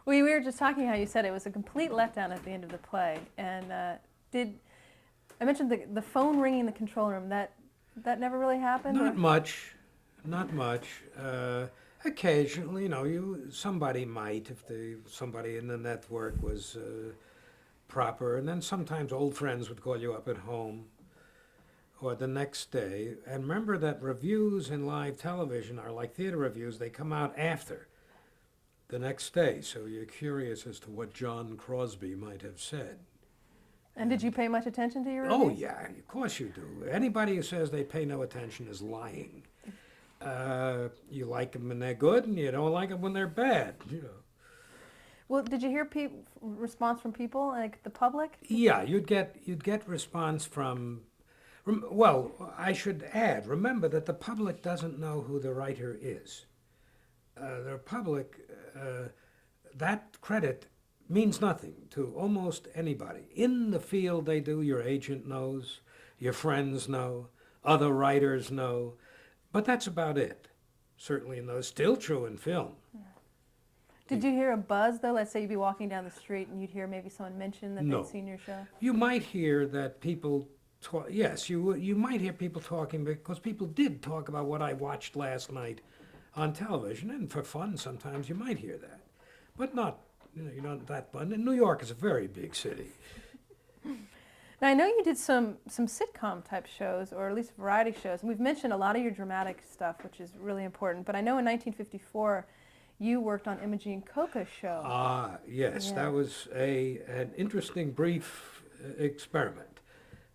We were just talking how you said it was a complete letdown at the end of the play, and I mentioned the phone ringing in the control room? That never really happened. Not much, not much. Occasionally, somebody might if somebody in the network was proper, and then sometimes old friends would call you up at home or the next day. And remember that reviews in live television are like theater reviews; they come out after the next day, so you're curious as to what John Crosby might have said. And did you pay much attention to your reviews? Oh yeah, of course you do. Anybody who says they pay no attention is lying. You like them when they're good, and you don't like them when they're bad. Well, did you hear response from people, like the public? Yeah, you'd get response from. Well, I should add. Remember that the public doesn't know who the writer is. The public, that credit means nothing to almost anybody. In the field they do, your agent knows, your friends know, other writers know, but that's about it. Certainly, and that's still true in film. Yeah. Did you hear a buzz, though? Let's say you'd be walking down the street and you'd hear maybe someone mention that No. they'd seen your show? You might hear that people talk, yes, you might hear people talking, because people did talk about what I watched last night on television, and for fun sometimes you might hear that, but not, you're not that fun. And New York is a very big city. Now, I know you did some sitcom type shows, or at least variety shows, and we've mentioned a lot of your dramatic stuff, which is really important, but I know in 1954 you worked on Imogene Coca's show. Ah, yes, Yeah. that was an interesting brief experiment.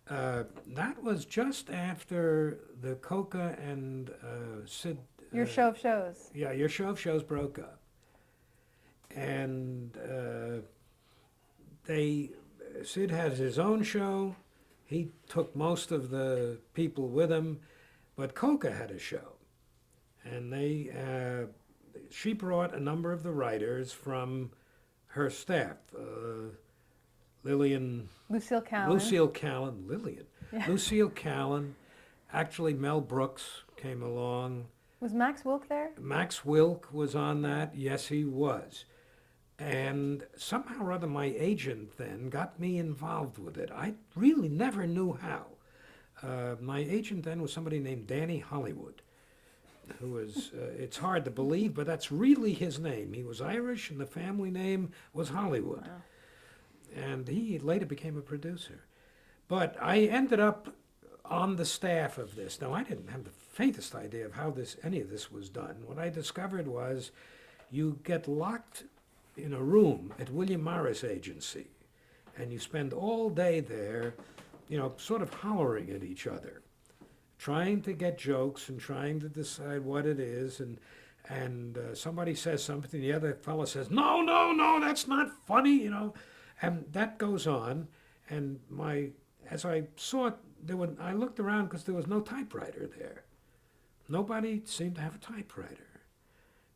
That was just after the Coca and Sid... Your show of shows. Yeah, your show of shows broke up. And Sid had his own show. He took most of the people with him, but Coca had a show. And she brought a number of the writers from her staff. Lucille Callan. Lillian. Yeah. Lucille Callan. Actually, Mel Brooks came along. Was Max Wilk there? Max Wilk was on that. Yes, he was. And somehow or other, my agent then got me involved with it. I really never knew how. My agent then was somebody named Danny Hollywood, who was, it's hard to believe, but that's really his name. He was Irish, and the family name was Hollywood. Wow. And he later became a producer. But I ended up on the staff of this. Now, I didn't have the faintest idea of how any of this was done. What I discovered was you get locked in a room at William Morris Agency, and you spend all day there, sort of hollering at each other, trying to get jokes and trying to decide what it is, and somebody says something, the other fellow says, no, that's not funny, and that goes on. And as I saw it, I looked around because there was no typewriter there. Nobody seemed to have a typewriter.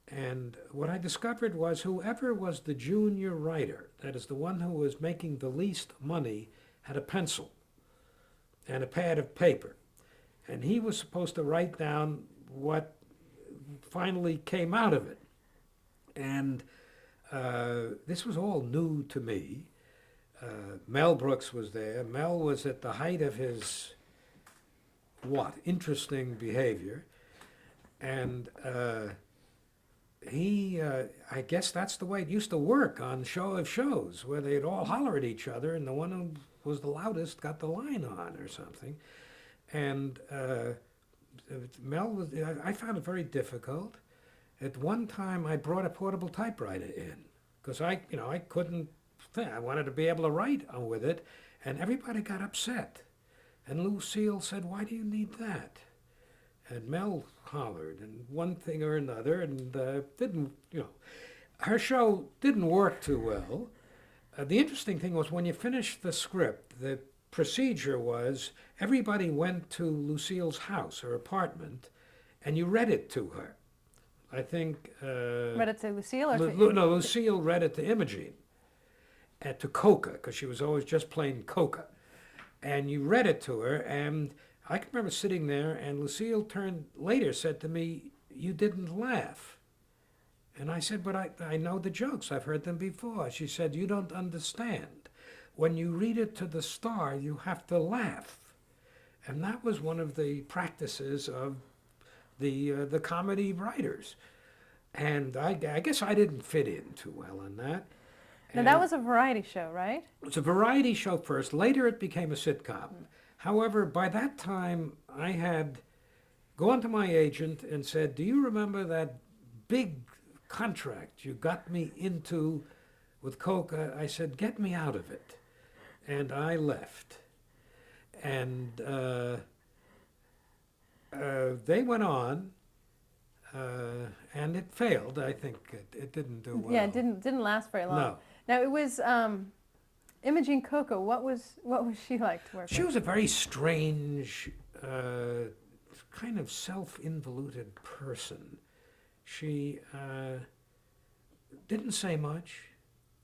And what I discovered was whoever was the junior writer, that is the one who was making the least money, had a pencil and a pad of paper. And he was supposed to write down what finally came out of it. And this was all new to me. Mel Brooks was there. Mel was at the height of his, interesting behavior. And I guess that's the way it used to work on Show of Shows, where they'd all holler at each other, and the one who was the loudest got the line on or something. And Mel I found it very difficult. At one time, I brought a portable typewriter in, because I couldn't, I wanted to be able to write with it, and everybody got upset. And Lucille said, "Why do you need that?" And Mel hollered, and one thing or another, and her show didn't work too well. The interesting thing was when you finished the script, the procedure was everybody went to Lucille's house, her apartment, and you read it to her. I think... read it to Lucille? Or no, Lucille read it to Imogene, and to Coca, because she was always just plain Coca. And you read it to her, and I can remember sitting there, and Lucille later said to me, "You didn't laugh." And I said, but I know the jokes. I've heard them before. She said, you don't understand. When you read it to the star, you have to laugh. And that was one of the practices of the comedy writers. And I guess I didn't fit in too well in that. Now, that was a variety show, right? It was a variety show first. Later, it became a sitcom. However, by that time, I had gone to my agent and said, do you remember that big contract you got me into with Coca? I said, get me out of it. And I left. And they went on, and it failed. I think it didn't do well. Yeah, it didn't last very long. No. Now, it was Imogene Coca. What was she like to work She with? was a very strange, kind of self-involuted person. She didn't say much.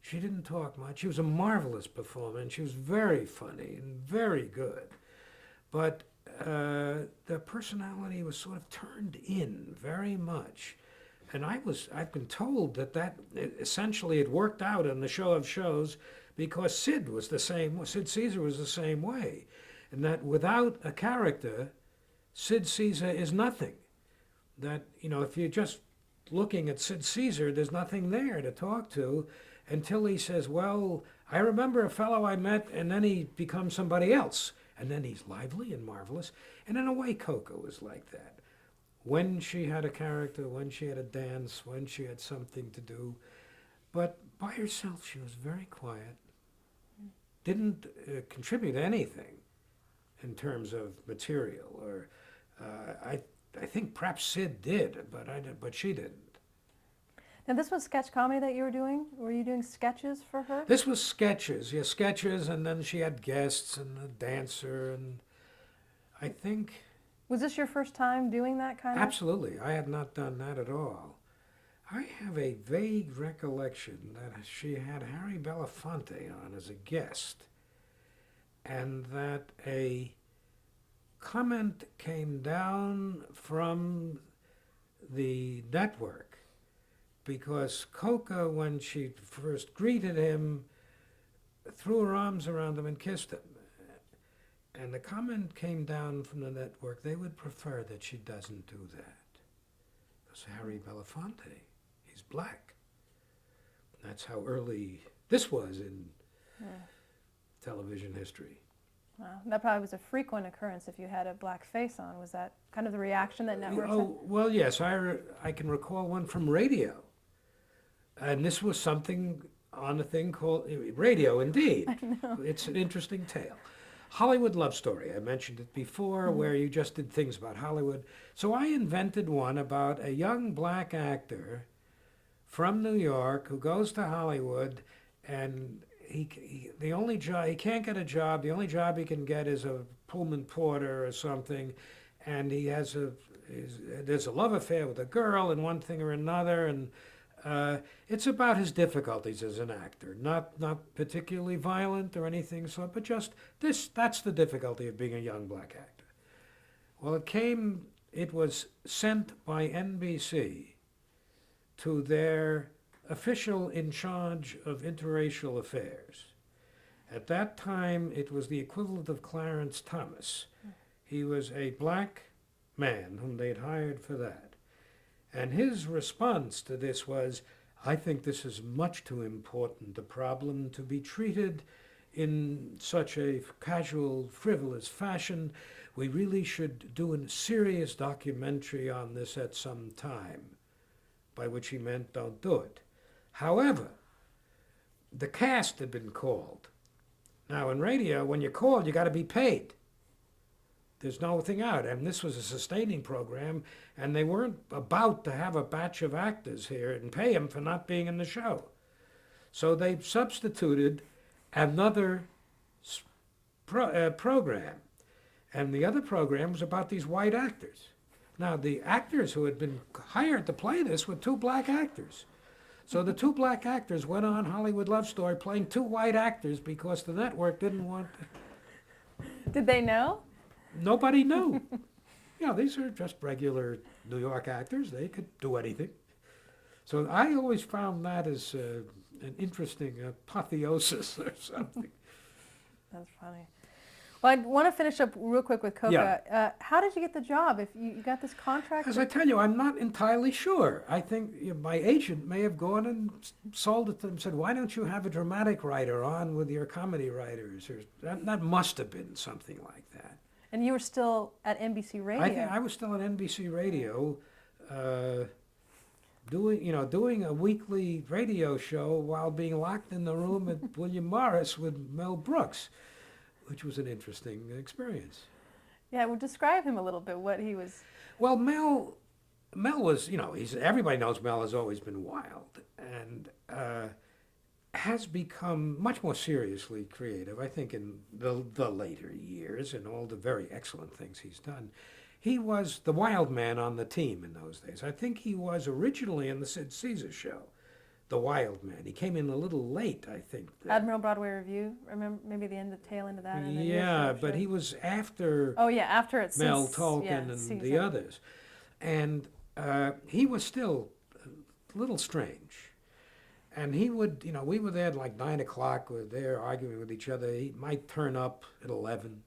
She didn't talk much. She was a marvelous performer, and she was very funny and very good. But the personality was sort of turned in very much. And I've been told that essentially it worked out in the show of shows because Sid Caesar was the same way. And that without a character, Sid Caesar is nothing. That, if you're just looking at Sid Caesar, there's nothing there to talk to until he says, well, I remember a fellow I met, and then he becomes somebody else. And then he's lively and marvelous. And in a way, Coco was like that. When she had a character, when she had a dance, when she had something to do. But by herself, she was very quiet. Didn't contribute anything in terms of material. Or I think perhaps Sid did, but she didn't. Now, this was sketch comedy that you were doing? Were you doing sketches for her? This was sketches, sketches, and then she had guests and a dancer, and I think... Was this your first time doing that kind of? Absolutely. I had not done that at all. I have a vague recollection that she had Harry Belafonte on as a guest, and that a comment came down from the network because Coca, when she first greeted him, threw her arms around him and kissed him. And the comment came down from the network, they would prefer that she doesn't do that. Because Harry Belafonte, he's black. That's how early this was in television history. Wow. That probably was a frequent occurrence if you had a black face on. Was that kind of the reaction that networks had? Oh, well, yes. I can recall one from radio. And this was something on a thing called radio, indeed. I know. It's an interesting tale. Hollywood Love Story. I mentioned it before, where you just did things about Hollywood. So I invented one about a young black actor from New York who goes to Hollywood, and he can't get a job. The only job he can get is a Pullman porter or something, and there's a love affair with a girl and one thing or another, and it's about his difficulties as an actor, not particularly violent or anything, but just that's the difficulty of being a young black actor. Well, it was sent by NBC to their official in charge of interracial affairs. At that time, it was the equivalent of Clarence Thomas. He was a black man whom they'd hired for that. And his response to this was, I think this is much too important a problem to be treated in such a casual, frivolous fashion. We really should do a serious documentary on this at some time, by which he meant don't do it. However, the cast had been called. Now in radio, when you're called, you got to be paid. There's nothing out, and this was a sustaining program, and they weren't about to have a batch of actors here and pay them for not being in the show. So they substituted another program, and the other program was about these white actors. Now, the actors who had been hired to play this were two black actors. So the two black actors went on Hollywood Love Story playing two white actors because the network didn't want... Did they know? Nobody knew. These are just regular New York actors. They could do anything. So I always found that as an interesting apotheosis or something. That's funny. Well, I want to finish up real quick with Coca. Yeah. How did you get the job? If you got this contract? As I tell you, I'm not entirely sure. I think my agent may have gone and sold it to them and said, why don't you have a dramatic writer on with your comedy writers? Or that must have been something like that. And you were still at NBC Radio. I think I was still at NBC Radio doing a weekly radio show while being locked in the room at William Morris with Mel Brooks, which was an interesting experience. Yeah, well, describe him a little bit, what he was. Well, Mel was, everybody knows Mel has always been wild and has become much more seriously creative, I think, in the later years and all the very excellent things he's done. He was the wild man on the team in those days. I think he was originally in the Sid Caesar show, the wild man. He came in a little late, I think. Admiral Broadway Review, remember, maybe the tail end of that? And then Yeah, but he was after Oh, yeah, after it. Mel Tolkien and the others. And he was still a little strange. And he would, we were there at like 9 o'clock, we were there arguing with each other. He might turn up at 11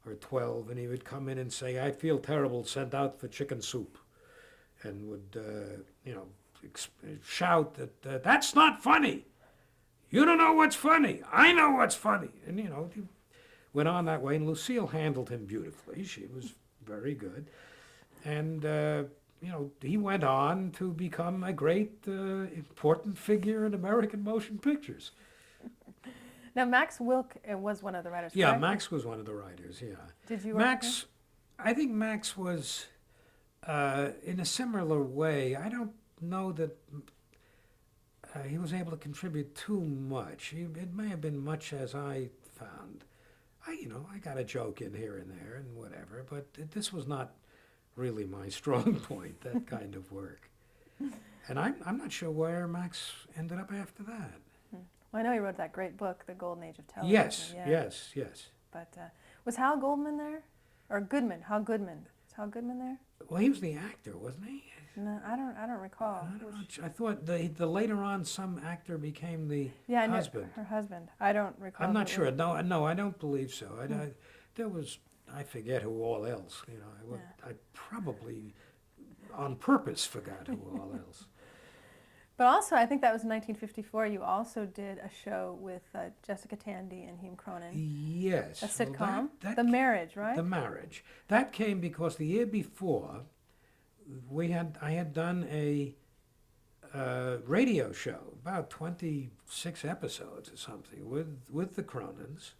or 12, and he would come in and say, I feel terrible, sent out for chicken soup. And would, shout that, that's not funny. You don't know what's funny. I know what's funny. And, he went on that way, and Lucille handled him beautifully. She was very good. And, he went on to become a great, important figure in American motion pictures. Now, Max Wilk was one of the writers, Yeah, correct? Max was one of the writers, yeah. Did you work with him? I think Max was, in a similar way, I don't know that he was able to contribute too much. It may have been much as I found. I got a joke in here and there and whatever, but this was not really my strong point, that kind of work. And I'm not sure where Max ended up after that. Well, I know he wrote that great book, The Golden Age of Television. Yes, yeah. yes. But was Hal Goldman there? Or Goodman, Hal Goodman. Is Hal Goodman there? Well, he was the actor, wasn't he? No, I don't recall. I thought the later on some actor became the Yeah, I know, husband. her husband. I don't recall. I'm not who it sure. was. No, I don't believe so. There was, I forget who all else. I probably on purpose forgot who all else. But also, I think that was in 1954. You also did a show with Jessica Tandy and Hume Cronin. Yes. A sitcom. That The Marriage, right? The Marriage. That came because the year before, I had done a radio show, about 26 episodes or something, with the Cronins,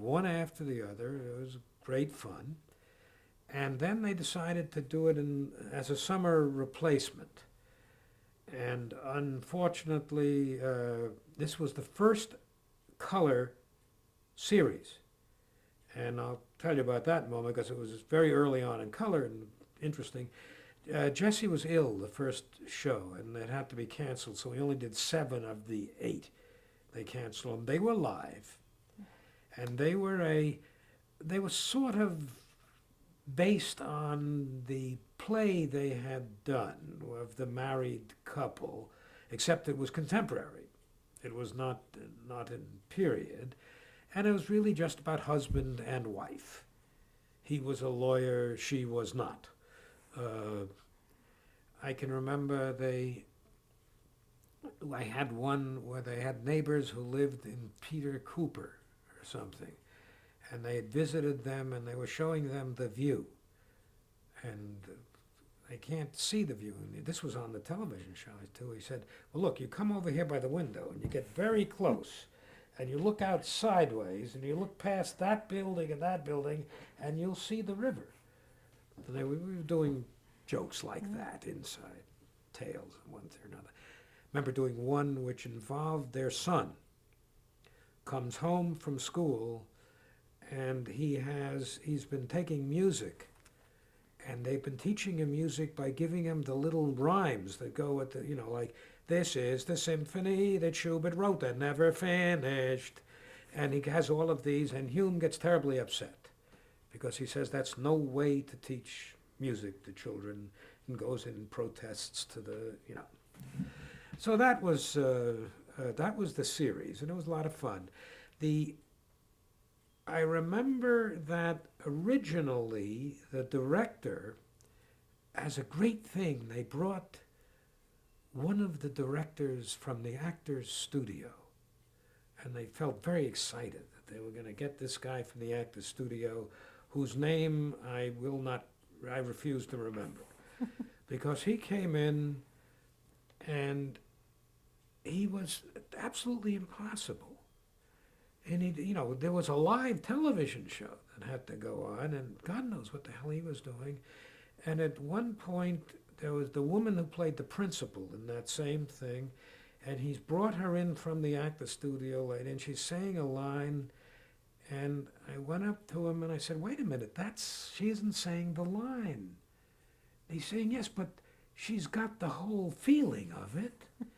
one after the other. It was great fun. And then they decided to do it as a summer replacement. And unfortunately, this was the first color series. And I'll tell you about that in a moment because it was very early on in color and interesting. Jesse was ill the first show, and it had to be canceled, so we only did 7 of the 8. They canceled them. They were live, and they were sort of based on the play they had done of the married couple, except it was contemporary. It was not in period, and it was really just about husband and wife. He was a lawyer, she was not. I can remember I had one where they had neighbors who lived in Peter Cooper or something, and they had visited them and they were showing them the view, and they can't see the view. And this was on the television show too. He said, well, look, you come over here by the window and you get very close and you look out sideways and you look past that building and you'll see the river. And we were doing jokes like that inside, tales and one thing or another. Remember doing one which involved their son comes home from school and he's been taking music, and they've been teaching him music by giving him the little rhymes that go with the, like, this is the symphony that Schubert wrote that never finished. And he has all of these, and Hume gets terribly upset because he says that's no way to teach music to children. and goes in and protests to the, you know. So that was the series, and it was a lot of fun. I remember that originally the director, as a great thing, they brought one of the directors from the actors' studio, and they felt very excited that they were going to get this guy from the actors' studio, whose name I refuse to remember, because he came in and he was absolutely impossible. And there was a live television show that had to go on, and God knows what the hell he was doing. And at one point, there was the woman who played the principal in that same thing, and he's brought her in from the actor studio, and she's saying a line, and I went up to him and I said, "Wait a minute, she isn't saying the line." He's saying, "Yes, but she's got the whole feeling of it." And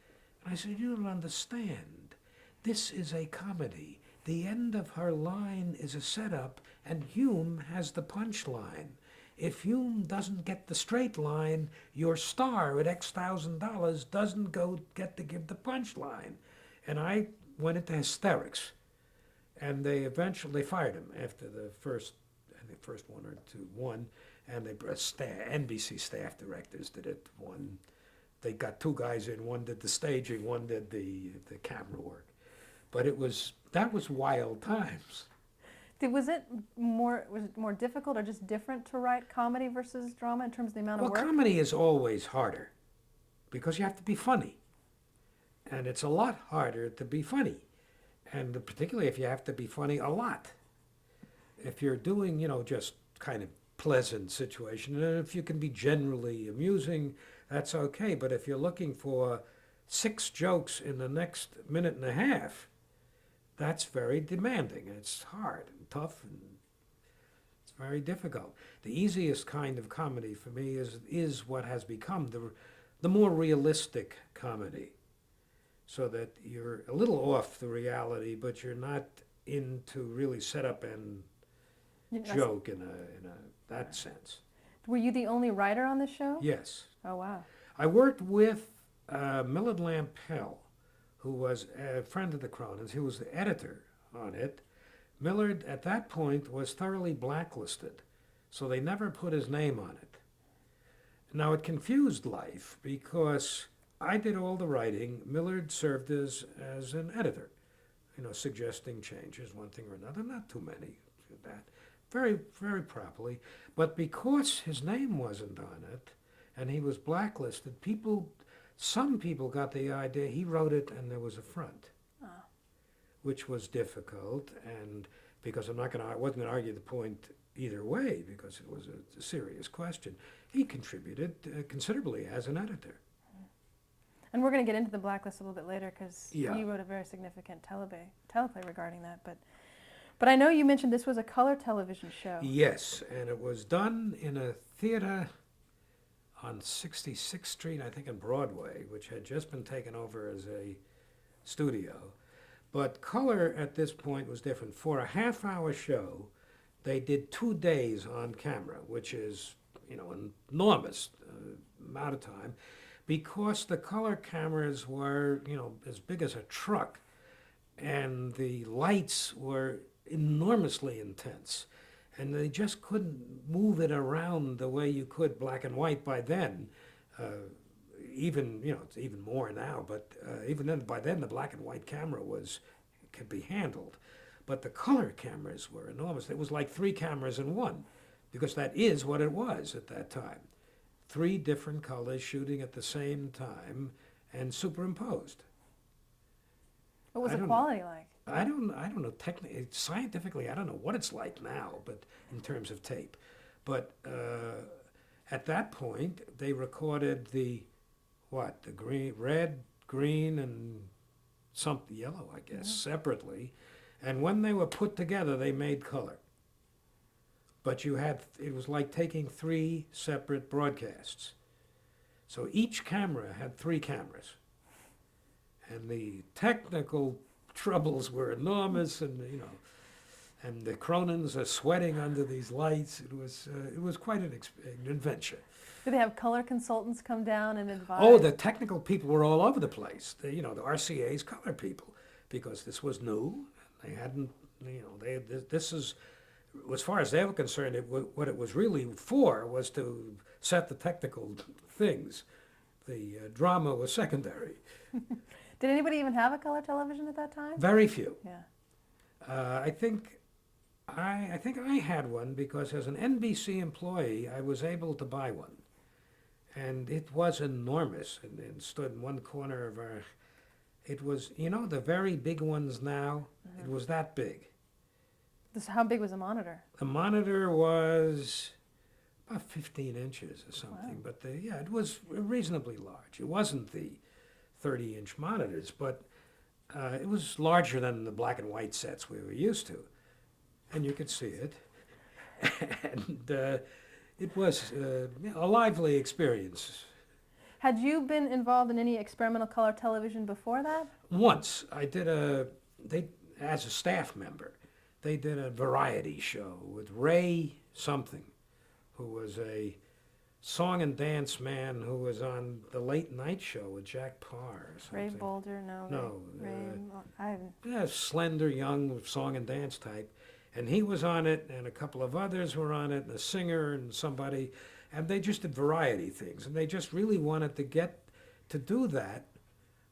I said, "You don't understand. This is a comedy. The end of her line is a setup, and Hume has the punchline. If Hume doesn't get the straight line, your star at X $1,000 doesn't get to give the punchline." And I went into hysterics. And they eventually fired him after the first one or two, and NBC staff directors did it. They got two guys in, one did the staging, one did the camera work. But that was wild times. Was it more difficult or just different to write comedy versus drama in terms of the amount of work? Well, comedy is always harder because you have to be funny. And it's a lot harder to be funny. And particularly if you have to be funny a lot. If you're doing, just kind of pleasant situation, and if you can be generally amusing, that's okay. But if you're looking for 6 jokes in the next minute and a half, that's very demanding. It's hard and tough, and it's very difficult. The easiest kind of comedy for me is what has become the more realistic comedy, so that you're a little off the reality, but you're not into really setup and joke in that sense. Were you the only writer on the show? Yes. Oh, wow. I worked with Millard Lampell, who was a friend of the Cronins. He was the editor on it. Millard, at that point, was thoroughly blacklisted, so they never put his name on it. Now, it confused life because I did all the writing. Millard served as an editor, suggesting changes, one thing or another, not too many, that, very, very properly. But because his name wasn't on it, and he was blacklisted, some people got the idea he wrote it and there was a front, which was difficult, and because I wasn't going to argue the point either way, because it was a serious question. He contributed considerably as an editor. And we're going to get into the blacklist a little bit later, because Yeah. you wrote a very significant teleplay regarding that. But I know you mentioned this was a color television show. Yes, and it was done in a theater on 66th Street, I think in Broadway, which had just been taken over as a studio. But color at this point was different. For a half-hour show, they did 2 days on camera, which is, an enormous amount of time, because the color cameras were, as big as a truck, and the lights were enormously intense, and they just couldn't move it around the way you could black and white by then. It's even more now, but even then, by then, the black and white camera could be handled. But the color cameras were enormous. It was like 3 cameras in one, because that is what it was at that time. 3 different colors shooting at the same time and superimposed. What was the quality like? I don't know. Technically, scientifically, I don't know what it's like now, but in terms of tape. But at that point, they recorded the green, red, green, and something yellow, I guess, separately. And when they were put together, they made color. But it was like taking 3 separate broadcasts. So each camera had 3 cameras. And the technical troubles were enormous, and the Cronins are sweating under these lights. It was quite an adventure. Did they have color consultants come down and advise? Oh, the technical people were all over the place. The RCA's color people, because this was new. They hadn't, this is, as far as they were concerned, what it was really for was to set the technical things. The drama was secondary. Did anybody even have a color television at that time? Very few. Yeah. I think I had one because as an NBC employee, I was able to buy one. And it was enormous and stood in one corner of our, it was, the very big ones now, it was that big. How big was the monitor? The monitor was about 15 inches or something, Wow. but it was reasonably large. It wasn't the 30-inch monitors, but it was larger than the black and white sets we were used to. And you could see it. And it was a lively experience. Had you been involved in any experimental color television before that? Once I did as a staff member, they did a variety show with Ray something, who was a song and dance man who was on the late night show with Jack Parr or something. Ray Boulder? No. No, I haven't. Yeah, slender, young song and dance type. And he was on it, and a couple of others were on it, and a singer and somebody, and they just did variety things. And they just really wanted to get to do that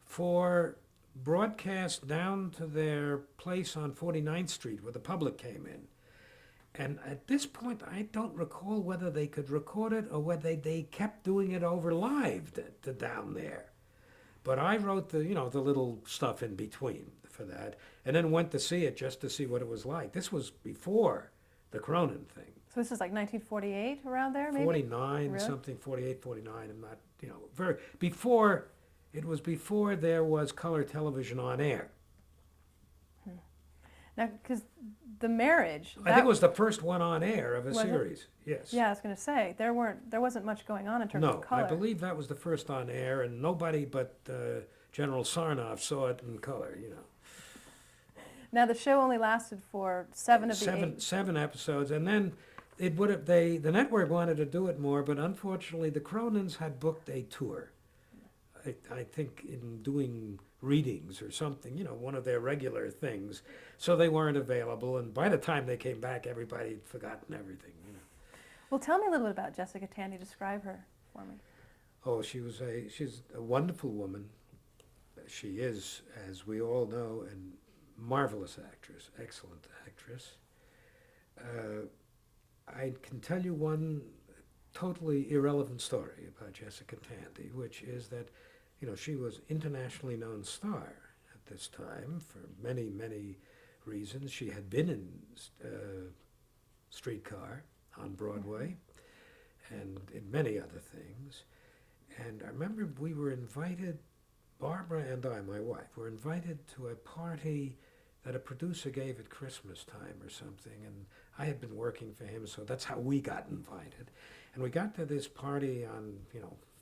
for broadcast down to their place on 49th Street where the public came in. And at this point, I don't recall whether they could record it or whether they kept doing it over live to down there. But I wrote the little stuff in between for that, and then went to see it just to see what it was like. This was before the Cronin thing. So this is like 1948, around there, maybe? 49, Really? something, 48, 49, I'm not, before, it was before there was color television on air. Now, because the marriage. I think it was the first one on air of a Was it? series, yes. Yeah, I was going to say there wasn't much going on in terms No, of color. I believe that was the first on air, and nobody but General Sarnoff saw it in color, Now the show only lasted for 7 of the 8. Seven episodes, and then the network wanted to do it more, but unfortunately the Cronins had booked a tour. I think in doing readings or something, one of their regular things, so they weren't available. And by the time they came back, everybody had forgotten everything. Well, tell me a little bit about Jessica Tandy. Describe her for me. Oh, she's a wonderful woman. She is, as we all know, a marvelous actress, excellent actress. I can tell you one totally irrelevant story about Jessica Tandy, which is that, she was internationally known star at this time for many, many reasons. She had been in Streetcar on Broadway and in many other things. And I remember we were invited, Barbara and I, my wife, were invited to a party that a producer gave at Christmas time or something, and I had been working for him, so that's how we got invited. And we got to this party on,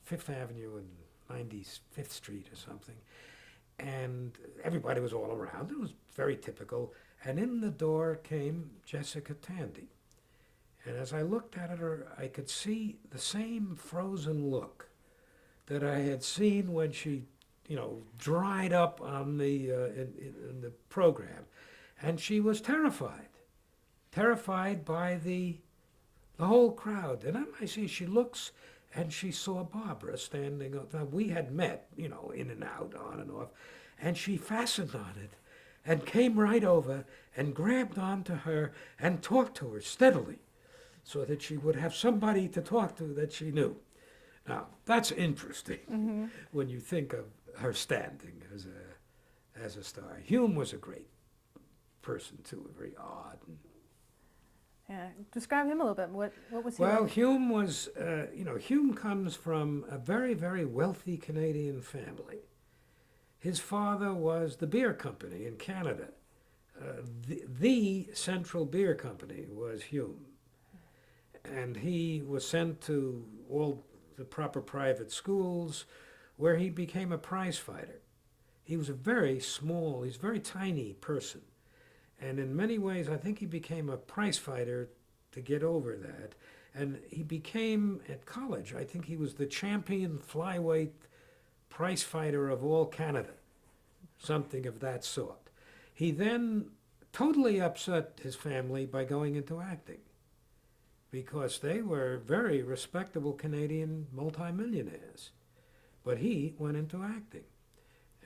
Fifth Avenue and 95th Street or something, and everybody was all around. It was very typical, and in the door came Jessica Tandy. And as I looked at her, I could see the same frozen look that I had seen when she dried up on the in the program, and she was terrified by the whole crowd. And I see she looks, and she saw Barbara standing up. Now we had met, in and out, on and off, and she fastened on it, and came right over and grabbed onto her and talked to her steadily, so that she would have somebody to talk to that she knew. Now that's interesting when you think of her standing as a star. Hume was a great person too, very odd. Yeah, describe him a little bit. What was he Well, like? Hume was, Hume comes from a very, very wealthy Canadian family. His father was the beer company in Canada. The central beer company was Hume. And he was sent to all the proper private schools, where he became a prize fighter. He was a very tiny person. And in many ways, I think he became a prize fighter to get over that. And he became, at college, I think he was the champion flyweight prize fighter of all Canada, something of that sort. He then totally upset his family by going into acting because they were very respectable Canadian multimillionaires. But he went into acting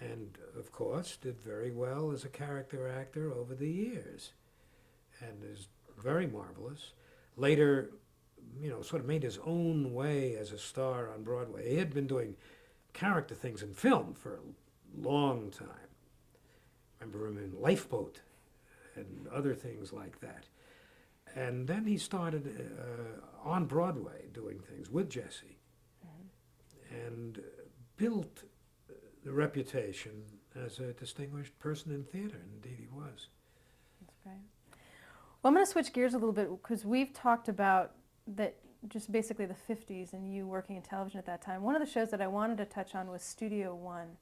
and, of course, did very well as a character actor over the years and is very marvelous. Later, sort of made his own way as a star on Broadway. He had been doing character things in film for a long time. Remember him in Lifeboat and other things like that. And then he started on Broadway doing things with Jesse and built the reputation as a distinguished person in theater, and indeed he was. That's great. Well, I'm going to switch gears a little bit because we've talked about that, just basically the 50s and you working in television at that time. One of the shows that I wanted to touch on was Studio One.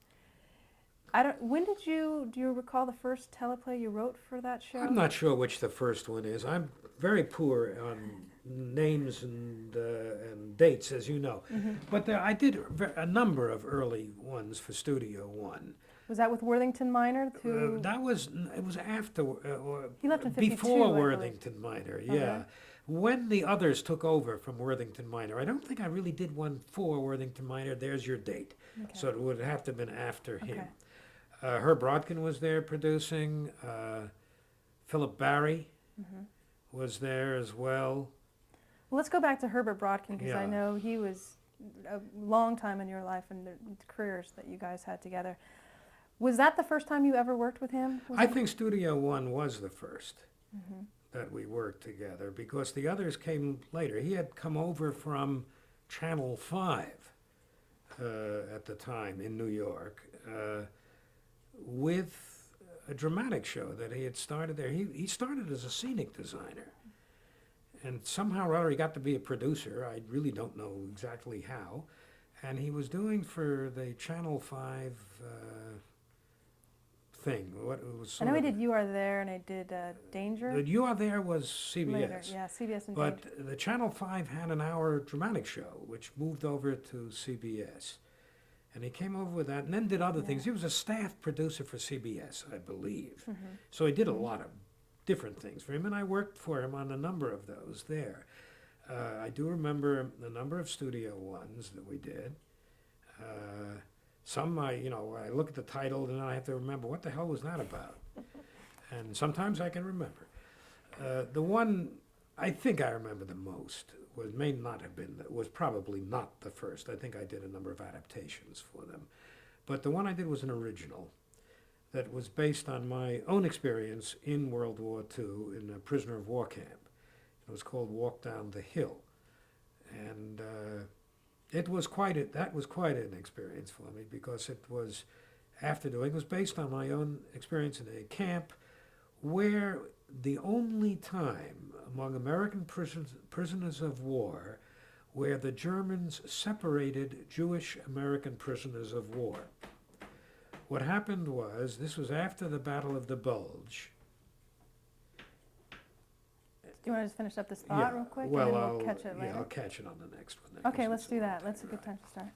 When did do you recall the first teleplay you wrote for that show? I'm not sure which the first one is. I'm very poor on names and dates, as you know. But I did a number of early ones for Studio One. Was that with Worthington Minor? It was after, or He left in 52, before I Worthington Minor, yeah. When the others took over from Worthington Minor, I don't think I really did one for Worthington Minor. There's your date. Okay. So it would have to have been after him. Okay. Herb Brodkin was there producing. Philip Barry was there as well. Well, let's go back to Herbert Brodkin because Yeah. I know he was a long time in your life and the careers that you guys had together. Was that the first time you ever worked with him? I think Studio One was the first that we worked together because the others came later. He had come over from Channel 5 at the time in New York with a dramatic show that he had started there. He started as a scenic designer. And somehow or other he got to be a producer. I really don't know exactly how. And he was doing for the Channel 5 thing. What it was I know he did You Are There and I did Danger. The You Are There was CBS. Later. Yeah, CBS and But Danger. the Channel 5 had an hour dramatic show, which moved over to CBS. And he came over with that and then did other things. He was a staff producer for CBS, I believe. So he did a lot of different things for him, and I worked for him on a number of those there. I do remember a number of Studio Ones that we did. Some I look at the title and I have to remember what the hell was that about. And sometimes I can remember. The one I think I remember the most was probably not the first. I think I did a number of adaptations for them. But the one I did was an original that was based on my own experience in World War II in a prisoner of war camp. It was called Walk Down the Hill. And that was quite an experience for me because it was based on my own experience in a camp where the only time among American prisoners of war where the Germans separated Jewish American prisoners of war. What happened was, this was after the Battle of the Bulge. Do you want to just finish up this thought real quick? Well, and then we'll catch it later. I'll catch it on the next one. Okay, let's do that. That's a good time to start.